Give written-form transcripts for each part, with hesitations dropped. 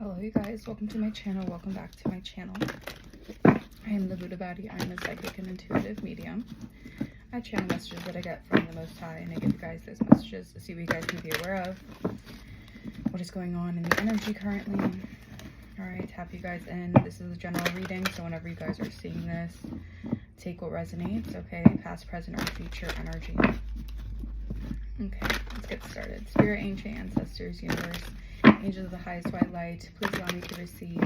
Hello you guys, welcome to my channel, welcome back to my channel. I am the Buddha Baddie. I am a psychic and intuitive medium. I channel messages that I get from the Most High, and I give you guys those messages to see what you guys can be aware of, what is going on in the energy currently. Alright, tap you guys in. This is a general reading, so whenever you guys are seeing this, take what resonates, okay? Past, present, or future energy. Okay, let's get started. Spirit, ancient ancestors, universe, angels of the highest white light, please allow me to receive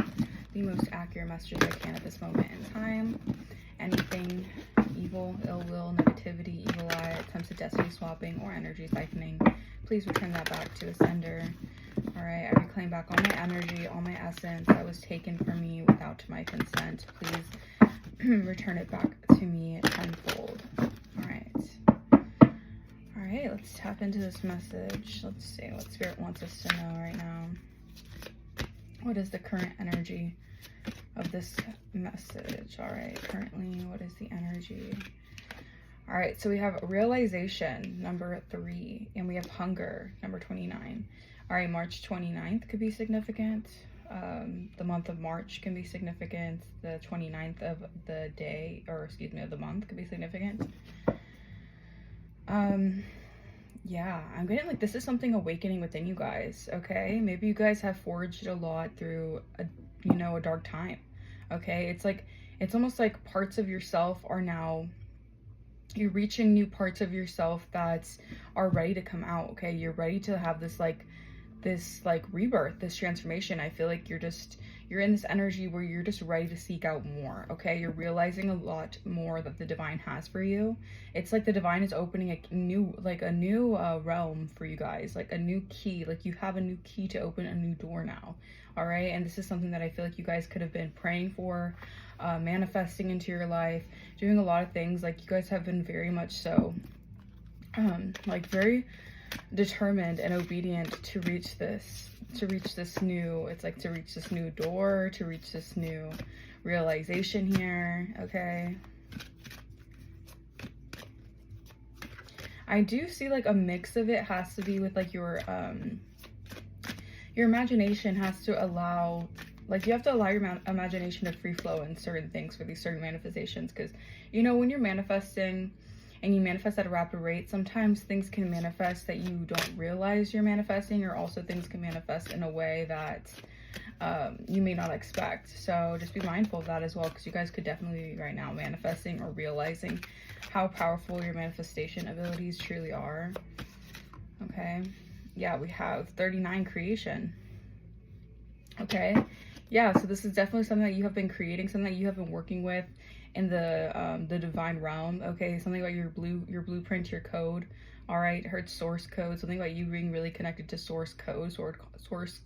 the most accurate messages I can at this moment in time. Anything evil, ill will, negativity, evil eye, attempts at destiny swapping, or energy siphoning, please return that back to the sender. Alright, I reclaim back all my energy, all my essence that was taken from me without my consent. Please return it back to me tenfold. Alright, let's tap into this message. Let's see what Spirit wants us to know right now. What is the current energy of this message? Alright, currently, what is the energy? Alright, so we have realization, number 3, and we have hunger, number 29. Alright, March 29th could be significant. The month of March can be significant. The 29th of the day, or excuse me, of the month could be significant. Yeah, I'm getting like this is something awakening within you guys, okay? Maybe you guys have forged a lot through a dark time, okay? It's like, it's almost like parts of yourself are now, you're reaching new parts of yourself that are ready to come out, okay? You're ready to have this rebirth, this transformation. I feel like you're in this energy where you're just ready to seek out more, okay? You're realizing a lot more that the divine has for you. It's like the divine is opening a new realm for you guys, like a new key, like you have a new key to open a new door now, all right? And this is something that I feel like you guys could have been praying for, manifesting into your life, doing a lot of things. Like you guys have been very much so, like very determined and obedient to reach this new, it's like to reach this new door, to reach this new realization here, okay? I do see like a mix of it has to be with like your imagination has to allow, like you have to allow your imagination to free flow in certain things for these certain manifestations, because you know when you're manifesting and you manifest at a rapid rate, sometimes things can manifest that you don't realize you're manifesting, or also things can manifest in a way that you may not expect. So just be mindful of that as well, because you guys could definitely be right now manifesting or realizing how powerful your manifestation abilities truly are. Okay, yeah, we have 39 creation. Okay, yeah, so this is definitely something that you have been creating, something that you have been working with in the divine realm, okay? Something about your blueprint, your code, all right? Heard source code, something about you being really connected to source code, source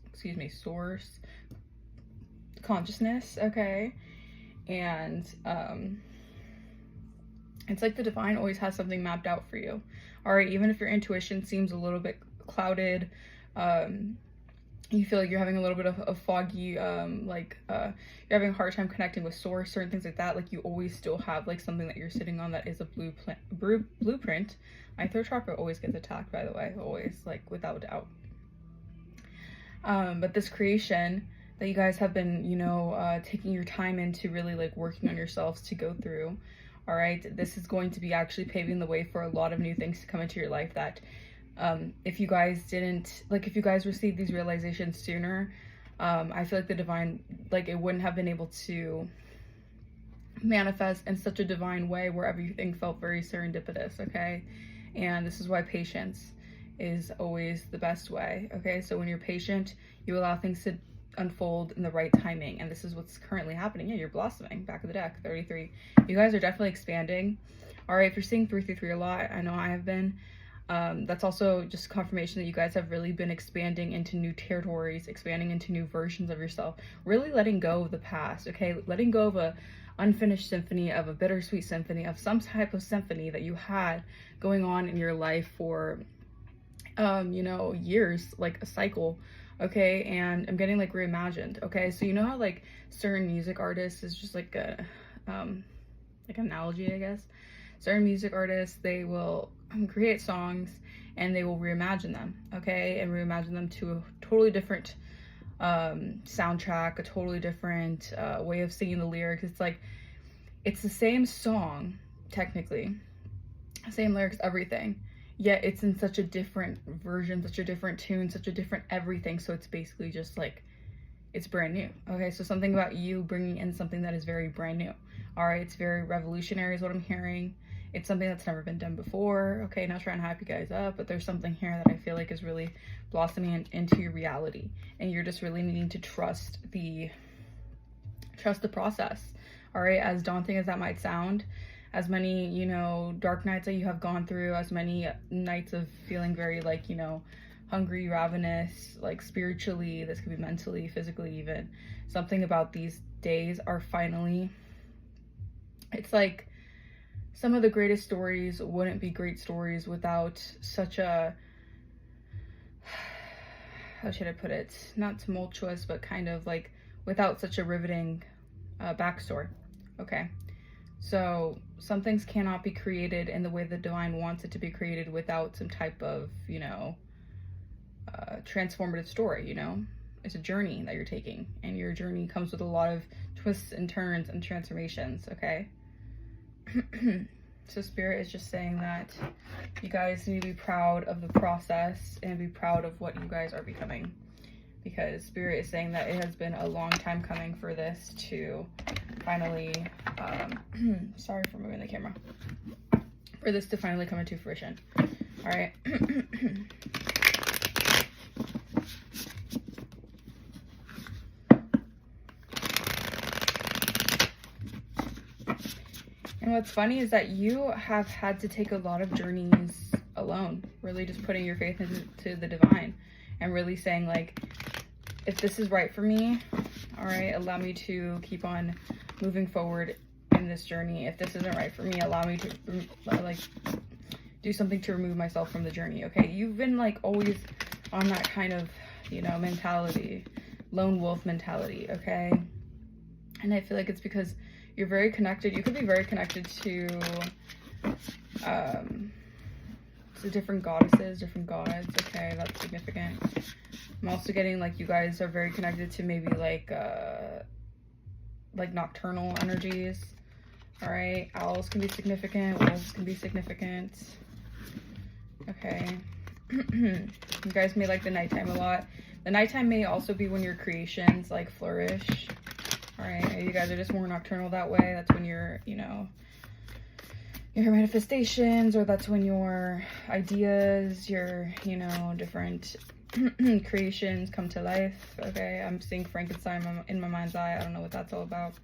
consciousness, okay? And it's like the divine always has something mapped out for you, all right? Even if your intuition seems a little bit clouded, you feel like you're having a little bit of a foggy, you're having a hard time connecting with source, certain things like that, like you always still have like something that you're sitting on that is a blueprint. My third chakra always gets attacked, by the way, always, like without doubt. But this creation that you guys have been, taking your time into really like working on yourselves to go through, all right, this is going to be actually paving the way for a lot of new things to come into your life that if you guys received these realizations sooner, I feel like the divine, like it wouldn't have been able to manifest in such a divine way where everything felt very serendipitous, okay? And this is why patience is always the best way, okay? So when you're patient, you allow things to unfold in the right timing, and this is what's currently happening. Yeah, you're blossoming. Back of the deck, 33. You guys are definitely expanding. All right, if you're seeing 333 a lot, I know I have been. That's also just confirmation that you guys have really been expanding into new territories, expanding into new versions of yourself, really letting go of the past, okay? Letting go of a unfinished symphony, of a bittersweet symphony, of some type of symphony that you had going on in your life for, years, like a cycle, okay? And I'm getting like reimagined, okay? So you know how like certain music artists is just like a, like an analogy, I guess. Certain music artists, they will create songs and they will reimagine them, okay? And reimagine them to a totally different soundtrack, a totally different way of singing the lyrics. It's like, it's the same song, technically, same lyrics, everything, yet it's in such a different version, such a different tune, such a different everything. So it's basically just like, it's brand new. Okay, so something about you bringing in something that is very brand new. All right, it's very revolutionary is what I'm hearing. It's something that's never been done before. Okay, not trying to hype you guys up, but there's something here that I feel like is really blossoming into your reality, and you're just really needing to trust the process. All right, as daunting as that might sound, as many, you know, dark nights that you have gone through, as many nights of feeling very like, you know, hungry, ravenous, like spiritually, this could be mentally, physically even. Something about these days are finally, it's like some of the greatest stories wouldn't be great stories without such a, how should I put it? Not tumultuous, but kind of like without such a riveting backstory. Okay. So some things cannot be created in the way the divine wants it to be created without some type of, you know, transformative story. You know, it's a journey that you're taking, and your journey comes with a lot of twists and turns and transformations. Okay. So spirit is just saying that you guys need to be proud of the process and be proud of what you guys are becoming, because spirit is saying that it has been a long time coming for this to finally sorry for moving the camera, for this to finally come into fruition. All right. And what's funny is that you have had to take a lot of journeys alone, really just putting your faith into the divine and really saying like, if this is right for me, all right, allow me to keep on moving forward in this journey. If this isn't right for me, allow me to like do something to remove myself from the journey. Okay, you've been like always on that kind of, you know, mentality, lone wolf mentality. Okay, and I feel like it's because you're very connected. You could be very connected to different goddesses, different gods. Okay, that's significant. I'm also getting like you guys are very connected to maybe like nocturnal energies. All right, owls can be significant, wolves can be significant. Okay. You guys may like the nighttime a lot. The nighttime may also be when your creations like flourish. All right, you guys are just more nocturnal that way. That's when you're, you know, your manifestations, or that's when your ideas, your, you know, different creations come to life. Okay, I'm seeing Frankenstein in my mind's eye. I don't know what that's all about.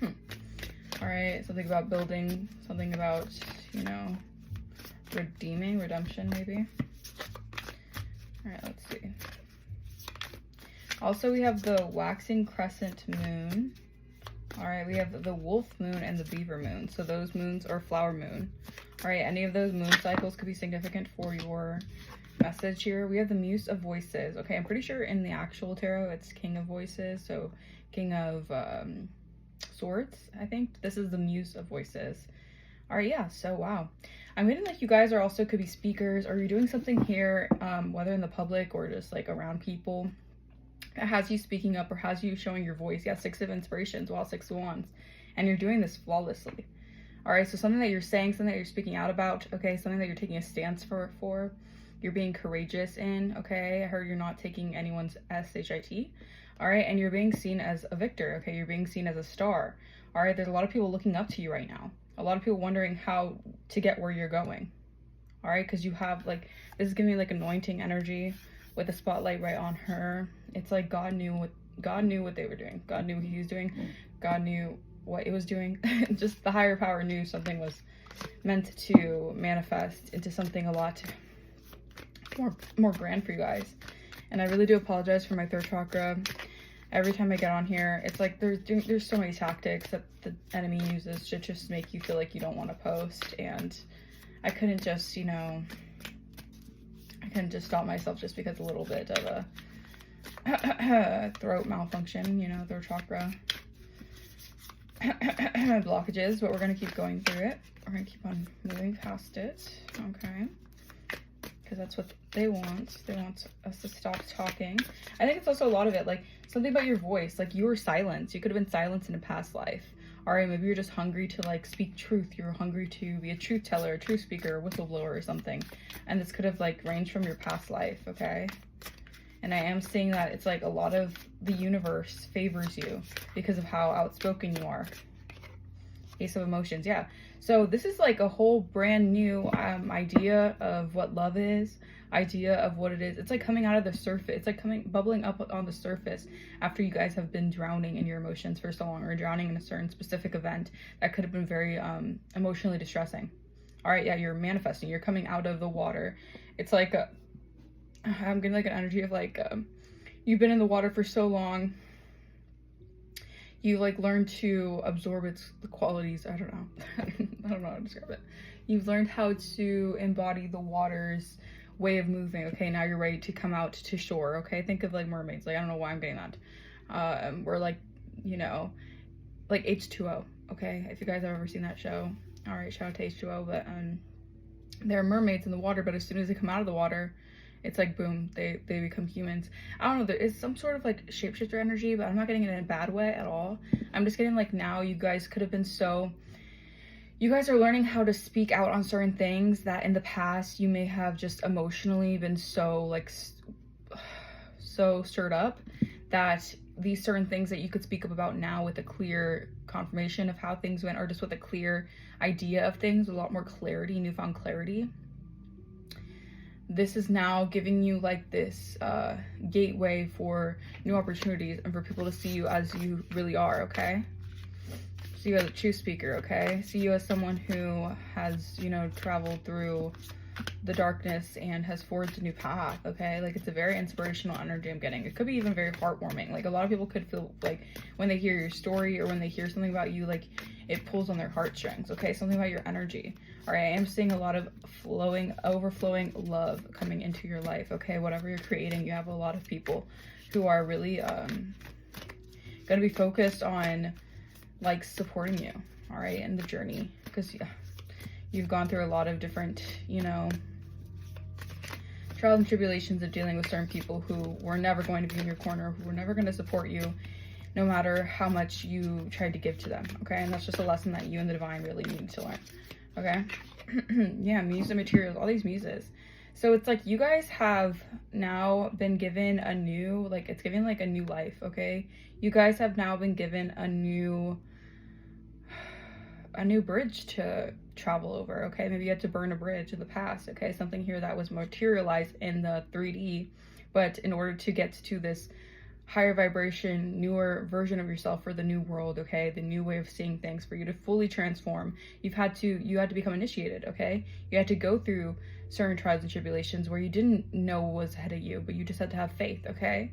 All right, something about building, something about, you know, redeeming, redemption maybe. All right, let's see. Also, we have the waxing crescent moon. All right, we have the wolf moon and the beaver moon. So those moons are flower moon. All right, any of those moon cycles could be significant for your message here. We have the muse of voices. Okay, I'm pretty sure in the actual tarot, it's king of voices. So king of swords, I think. This is the muse of voices. All right, yeah, so wow. I'm getting like you guys are also could be speakers, or you're doing something here, whether in the public or just like around people. It has you speaking up or has you showing your voice. Yeah, Six of Inspirations, wow, Six of Wands. And you're doing this flawlessly. All right, so something that you're saying, something that you're speaking out about, okay, something that you're taking a stance for. You're being courageous in, okay? I heard you're not taking anyone's SHIT. All right, and you're being seen as a victor, okay? You're being seen as a star. All right, there's a lot of people looking up to you right now. A lot of people wondering how to get where you're going. All right, because you have like, this is giving me like anointing energy with the spotlight right on her. It's like God knew what they were doing. God knew what he was doing. God knew what it was doing. Just the higher power knew something was meant to manifest into something a lot more grand for you guys. And I really do apologize for my third chakra. Every time I get on here, it's like there's so many tactics that the enemy uses to just make you feel like you don't want to post. And I couldn't just, you know, I couldn't just stop myself just because a little bit of a throat malfunction, you know, throat chakra blockages, but we're going to keep going through it. We're going to keep on moving past it, okay? because that's what they want. They want us to stop talking. I think it's also a lot of it, like something about your voice, like you were silenced. You could have been silenced in a past life. All right, maybe you're just hungry to like speak truth. You're hungry to be a truth teller, a truth speaker, a whistleblower or something. And this could have like ranged from your past life, okay? And I am seeing that it's like a lot of the universe favors you because of how outspoken you are. Ace of Emotions, yeah. So this is like a whole brand new idea of what love is, idea of what it is. It's like coming out of the surface. It's like bubbling up on the surface after you guys have been drowning in your emotions for so long, or drowning in a certain specific event that could have been very emotionally distressing. All right, yeah, you're manifesting. You're coming out of the water. It's like I'm getting like an energy of like you've been in the water for so long. You like learned to absorb its qualities. I don't know. I don't know how to describe it. You've learned how to embody the water's way of moving. Okay, now you're ready to come out to shore. Okay, think of like mermaids. Like, I don't know why I'm getting that. We're like, you know, like H2O. Okay, if you guys have ever seen that show. All right, shout out to H2O. But they're mermaids in the water, but as soon as they come out of the water, it's like boom, they become humans. I don't know, there is some sort of like shapeshifter energy, but I'm not getting it in a bad way at all. I'm just getting like now you guys could have been you guys are learning how to speak out on certain things that in the past you may have just emotionally been so like so stirred up that these certain things that you could speak up about now with a clear confirmation of how things went, or just with a clear idea of things, a lot more clarity, newfound clarity. This is now giving you like this gateway for new opportunities and for people to see you as you really are, okay? See you as a true speaker, okay? See you as someone who has, you know, traveled through the darkness and has forged a new path, okay? Like, it's a very inspirational energy I'm getting. It could be even very heartwarming. Like, a lot of people could feel like when they hear your story or when they hear something about you, like it pulls on their heartstrings, okay? Something about your energy. All right, I am seeing a lot of overflowing love coming into your life, okay? Whatever you're creating, you have a lot of people who are really gonna be focused on like supporting you, all right, in the journey, because yeah, you've gone through a lot of different, you know, trials and tribulations of dealing with certain people who were never going to be in your corner, who were never going to support you, no matter how much you tried to give to them, okay? And that's just a lesson that you and the divine really need to learn, okay? Yeah, muse and materials, all these muses. So it's like you guys have now been given a new, like, it's giving like a new life, okay? You guys have now been given a new bridge to travel over, okay? Maybe you had to burn a bridge in the past, okay? Something here that was materialized in the 3D, but in order to get to this higher vibration, newer version of yourself for the new world, okay? The new way of seeing things, for you to fully transform, you had to become initiated, okay? You had to go through certain trials and tribulations where you didn't know what was ahead of you, but you just had to have faith, okay?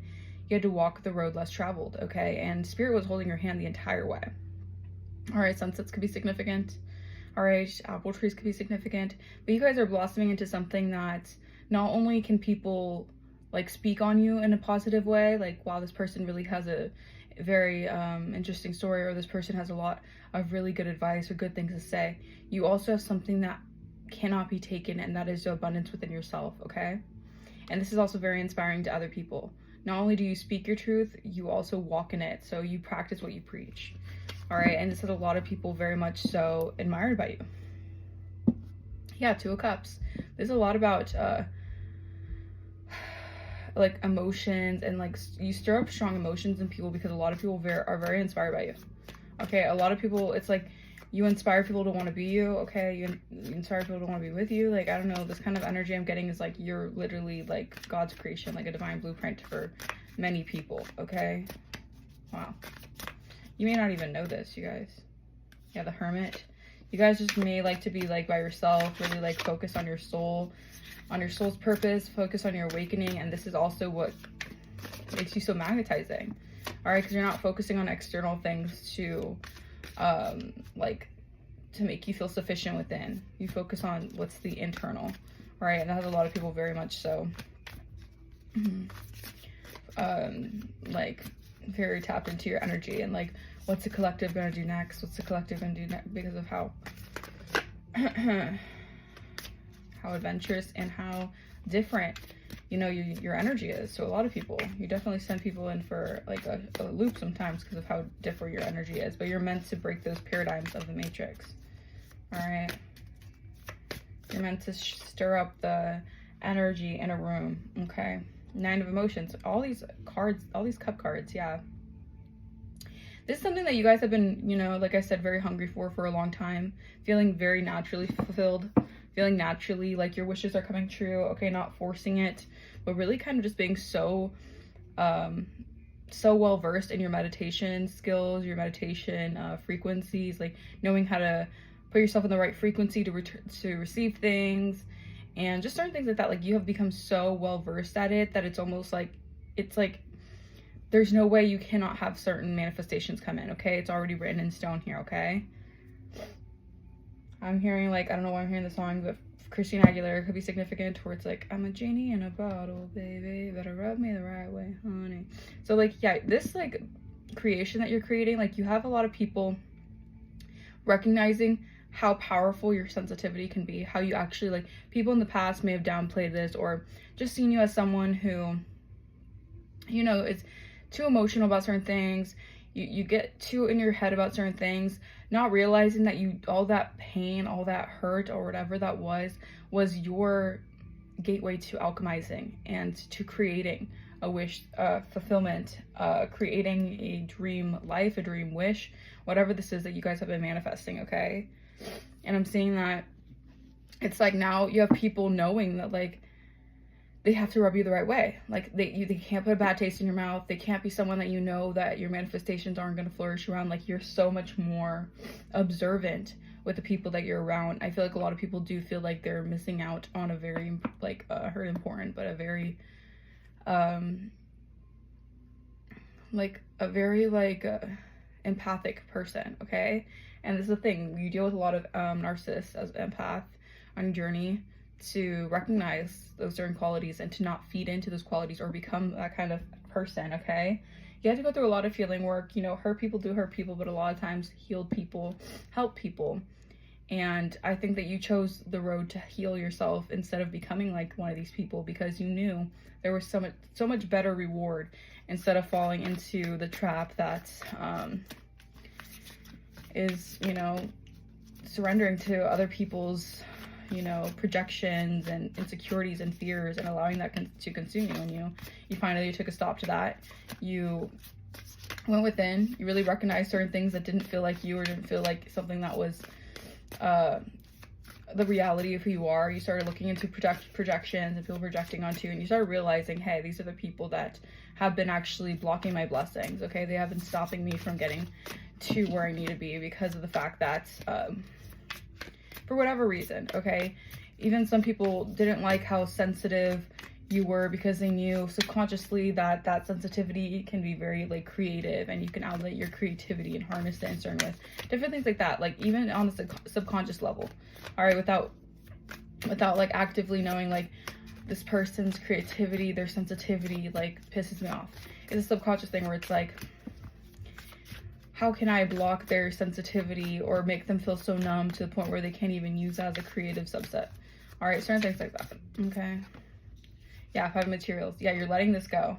You had to walk the road less traveled, okay? And spirit was holding your hand the entire way. All right, sunsets could be significant. All right, apple trees could be significant. But you guys are blossoming into something that not only can people like speak on you in a positive way, like, wow, this person really has a very interesting story, or this person has a lot of really good advice or good things to say. You also have something that cannot be taken, and that is the abundance within yourself, okay? And this is also very inspiring to other people. Not only do you speak your truth, you also walk in it. So you practice what you preach. All right, and this is a lot of people very much so admired by you. Yeah, Two of Cups. There's a lot about like emotions, and like you stir up strong emotions in people because a lot of people are very inspired by you. Okay, a lot of people, it's like you inspire people to want to be you, okay? You inspire people to want to be with you. Like, I don't know, this kind of energy I'm getting is like you're literally like God's creation, like a divine blueprint for many people, okay? Wow. You may not even know this, you guys. Yeah, the Hermit. You guys just may like to be like by yourself, really like focus on your soul, on your soul's purpose, focus on your awakening, and this is also what makes you so magnetizing. All right, because you're not focusing on external things to like to make you feel sufficient within. You focus on what's the internal. All right, and that has a lot of people very much so like very tapped into your energy, and like, what's the collective gonna do next? What's the collective gonna do next? Because of how how adventurous and how different, you know, your energy is. So a lot of people, you definitely send people in for like a loop sometimes because of how different your energy is, but you're meant to break those paradigms of the matrix. All right. You're meant to stir up the energy in a room. Okay. 9 of emotions. All these cards, all these cup cards. Yeah. This is something that you guys have been, you know, like I said, very hungry for a long time. Feeling very naturally fulfilled. Feeling naturally like your wishes are coming true. Okay, not forcing it, but really kind of just being so well versed in your meditation skills, your meditation frequencies, like knowing how to put yourself in the right frequency to receive things, and just certain things like that. Like you have become so well versed at it that it's almost like, it's like there's no way you cannot have certain manifestations come in. Okay, it's already written in stone here. Okay, I'm hearing, like, I don't know why I'm hearing the song, but Christina Aguilera could be significant, where it's like, I'm a genie in a bottle, baby, better rub me the right way, honey. So like, yeah, this like creation that you're creating, like you have a lot of people recognizing how powerful your sensitivity can be, how you actually, like, people in the past may have downplayed this or just seen you as someone who, you know, is too emotional about certain things. You get too in your head about certain things, not realizing that all that pain, all that hurt, or whatever that was your gateway to alchemizing and to creating a wish fulfillment, creating a dream life, a dream wish, whatever this is that you guys have been manifesting. Okay, and I'm seeing that it's like now you have people knowing that, like, they have to rub you the right way. Like they can't put a bad taste in your mouth. They can't be someone that you know that your manifestations aren't going to flourish around. Like you're so much more observant with the people that you're around. I feel like a lot of people do feel like they're missing out on a very like hurt important, but a very like a very like empathic person. Okay, and this is the thing, you deal with a lot of narcissists as empath on your journey to recognize those certain qualities and to not feed into those qualities or become that kind of person. Okay, you have to go through a lot of healing work, you know, hurt people do hurt people, but a lot of times healed people help people. And I think that you chose the road to heal yourself instead of becoming like one of these people, because you knew there was so much better reward instead of falling into the trap that is, you know, surrendering to other people's, you know, projections and insecurities and fears and allowing that to consume you. And you finally took a stop to that. You went within, you really recognized certain things that didn't feel like you or didn't feel like something that was the reality of who you are. You started looking into projections and people projecting onto you, and you started realizing, hey, these are the people that have been actually blocking my blessings. Okay, they have been stopping me from getting to where I need to be because of the fact that for whatever reason, okay, even some people didn't like how sensitive you were because they knew subconsciously that sensitivity can be very like creative, and you can outlet your creativity and harness it in certain ways, different things like that, like even on the subconscious level. All right, without like actively knowing, like, this person's creativity, their sensitivity like pisses me off. It's a subconscious thing where it's like, how can I block their sensitivity or make them feel so numb to the point where they can't even use that as a creative subset? All right, certain things like that. Okay. Yeah, 5 materials. Yeah, you're letting this go.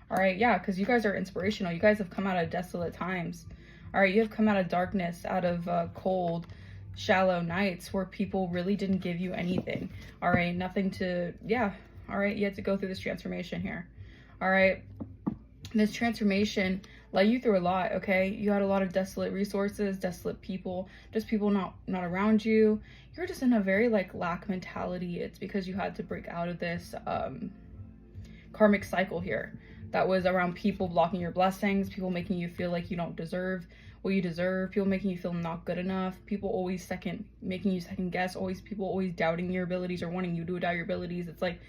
All right, yeah, because you guys are inspirational. You guys have come out of desolate times. All right, you have come out of darkness, out of cold, shallow nights where people really didn't give you anything. All right, nothing to, yeah. All right, you had to go through this transformation here. All right, this transformation led you through a lot. Okay, you had a lot of desolate resources, desolate people, just people not around you. You're just in a very like lack mentality. It's because you had to break out of this karmic cycle here that was around people blocking your blessings, people making you feel like you don't deserve what you deserve, people making you feel not good enough, people always making you second guess, people always doubting your abilities or wanting you to doubt your abilities. It's like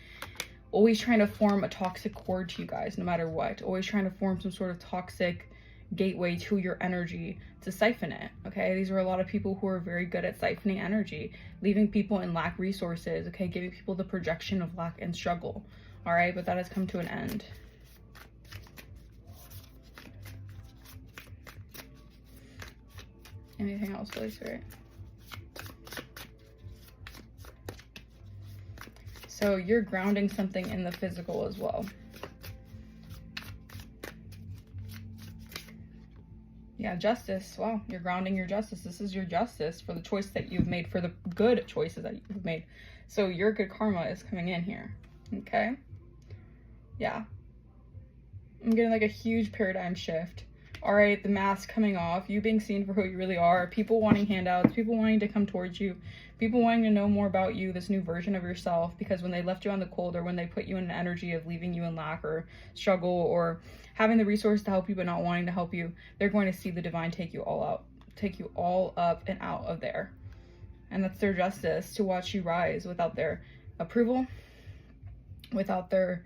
always trying to form a toxic cord to you guys, no matter what. Always trying to form some sort of toxic gateway to your energy to siphon it. Okay, these are a lot of people who are very good at siphoning energy, leaving people in lack resources. Okay, giving people the projection of lack and struggle. All right, but that has come to an end. Anything else, Holy Spirit? So you're grounding something in the physical as well. Yeah, justice. Wow, you're grounding your justice. This is your justice for the choice that you've made, for the good choices that you've made. So your good karma is coming in here. Okay? Yeah. I'm getting like a huge paradigm shift. All right, the mask coming off, you being seen for who you really are, people wanting handouts, people wanting to come towards you, people wanting to know more about you, this new version of yourself, because when they left you on the cold, or when they put you in an energy of leaving you in lack or struggle, or having the resource to help you but not wanting to help you, they're going to see the divine take you all out, take you all up and out of there. And that's their justice, to watch you rise without their approval, without their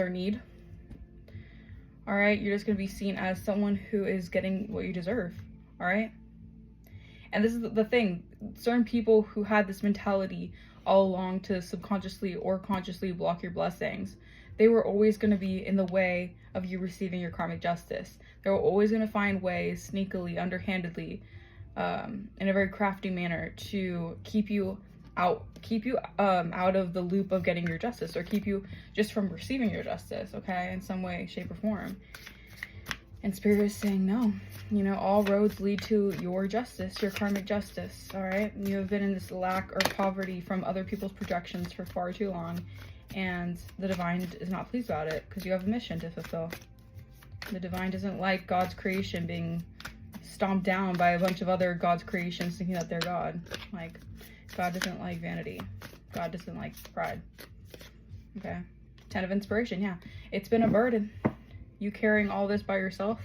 need. All right, you're just going to be seen as someone who is getting what you deserve. All right. And this is the thing, certain people who had this mentality all along to subconsciously or consciously block your blessings, they were always going to be in the way of you receiving your karmic justice. They were always going to find ways, sneakily, underhandedly, in a very crafty manner, to keep you out of the loop of getting your justice, or keep you just from receiving your justice, okay, in some way, shape, or form. And Spirit is saying, no, you know, all roads lead to your justice, your karmic justice. All right, you have been in this lack or poverty from other people's projections for far too long, and the divine is not pleased about it, because you have a mission to fulfill. The divine doesn't like God's creation being stomped down by a bunch of other God's creations thinking that they're God. Like, God doesn't like vanity. God doesn't like pride. Okay. 10 of inspiration. Yeah. It's been a burden. You carrying all this by yourself.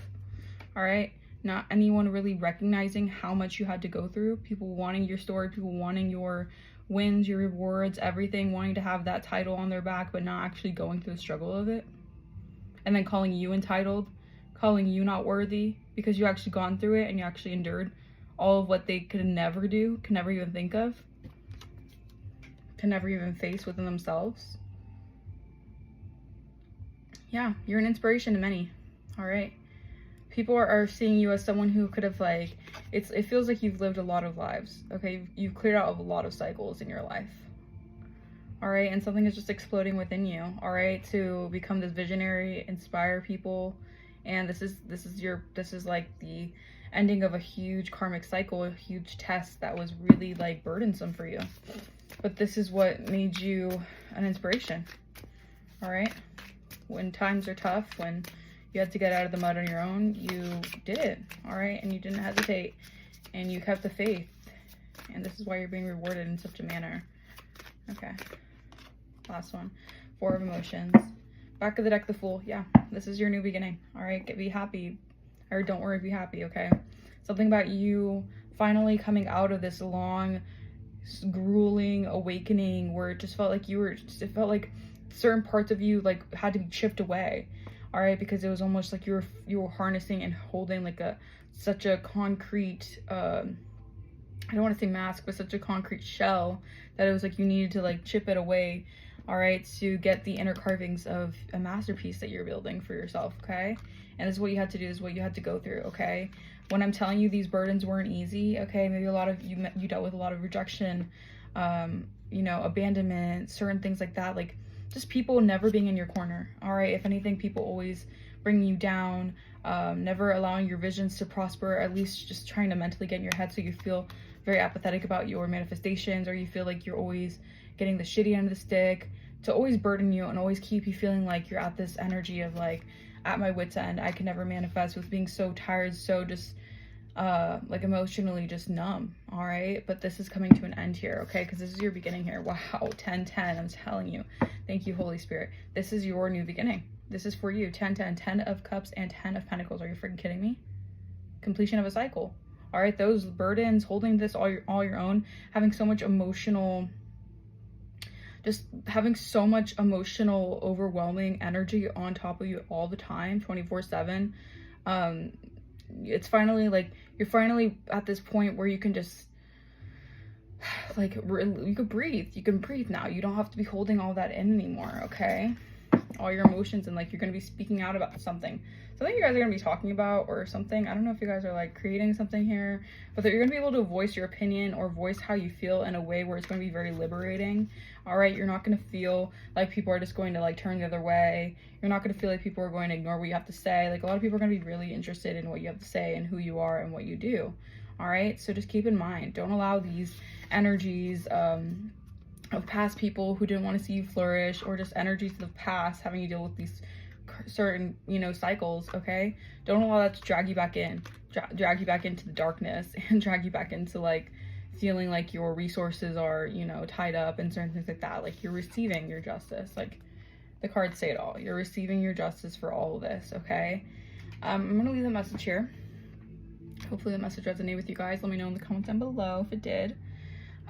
All right. Not anyone really recognizing how much you had to go through. People wanting your story. People wanting your wins, your rewards, everything. Wanting to have that title on their back, but not actually going through the struggle of it. And then calling you entitled. Calling you not worthy. Because you actually gone through it and you actually endured all of what they could never do. Could never even think of. Can never even face within themselves. Yeah, you're an inspiration to many. All right, people are seeing you as someone who could have, like, it feels like you've lived a lot of lives. Okay, you've cleared out of a lot of cycles in your life. All right, and something is just exploding within you. All right, to become this visionary, inspire people, and this is like the ending of a huge karmic cycle, a huge test that was really like burdensome for you. But this is what made you an inspiration. All right. When times are tough, when you had to get out of the mud on your own, you did it. All right. And you didn't hesitate, and you kept the faith. And this is why you're being rewarded in such a manner. Okay. Last one. 4 of emotions. Back of the deck, the Fool. Yeah. This is your new beginning. All right. Be happy. Or don't worry, be happy. Okay. Something about you finally coming out of this long, grueling awakening where it just felt like it felt like certain parts of you like had to be chipped away. All right, because it was almost like you were harnessing and holding like such a concrete I don't want to say mask, but such a concrete shell that it was like you needed to like chip it away, all right, to get the inner carvings of a masterpiece that you're building for yourself. Okay. And this is what you had to do, this is what you had to go through. Okay. When I'm telling you these burdens weren't easy, okay, maybe a lot of you dealt with a lot of rejection, you know, abandonment, certain things like that, like just people never being in your corner. All right. If anything, people always bringing you down, never allowing your visions to prosper, at least just trying to mentally get in your head so you feel very apathetic about your manifestations, or you feel like you're always getting the shitty end of the stick, to always burden you and always keep you feeling like you're at this energy of like, at my wit's end, I can never manifest, with being so tired, so just like emotionally just numb. All right, but this is coming to an end here, okay, because this is your beginning here. Wow, 10-10, I'm telling you. Thank you, Holy Spirit. This is your new beginning. This is for you. 10-10, 10 of cups and 10 of pentacles. Are you freaking kidding me? Completion of a cycle. All right, those burdens, holding this all your own, having so much emotional, just having so much emotional, overwhelming energy on top of you all the time, 24/7. It's finally like, you're finally at this point where you can just like, you can breathe now. You don't have to be holding all that in anymore. Okay. all your emotions, and like you're going to be speaking out about something you guys are going to be talking about or something. I don't know if you guys are like creating something here, but that you're going to be able to voice your opinion or voice how you feel in a way where it's going to be very liberating. All right, you're not going to feel like people are just going to like turn the other way. You're not going to feel like people are going to ignore what you have to say. Like a lot of people are going to be really interested in what you have to say and who you are and what you do. All right, so just keep in mind, don't allow these energies of past people who didn't want to see you flourish, or just energies of the past having you deal with these certain, you know, cycles. Okay, don't allow that to drag you back in, drag you back into the darkness, and drag you back into like feeling like your resources are, you know, tied up and certain things like that. Like you're receiving your justice. Like the cards say it all. You're receiving your justice for all of this. Okay, I'm gonna leave the message here. Hopefully the message resonated with you guys. Let me know in the comments down below if it did.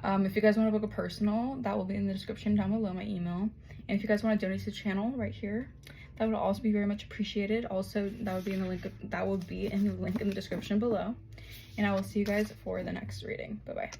If you guys want to book a personal, that will be in the description down below, my email. And if you guys want to donate to the channel right here, that would also be very much appreciated. Also, that would be in the link in the link in the description below. And I will see you guys for the next reading. Bye bye.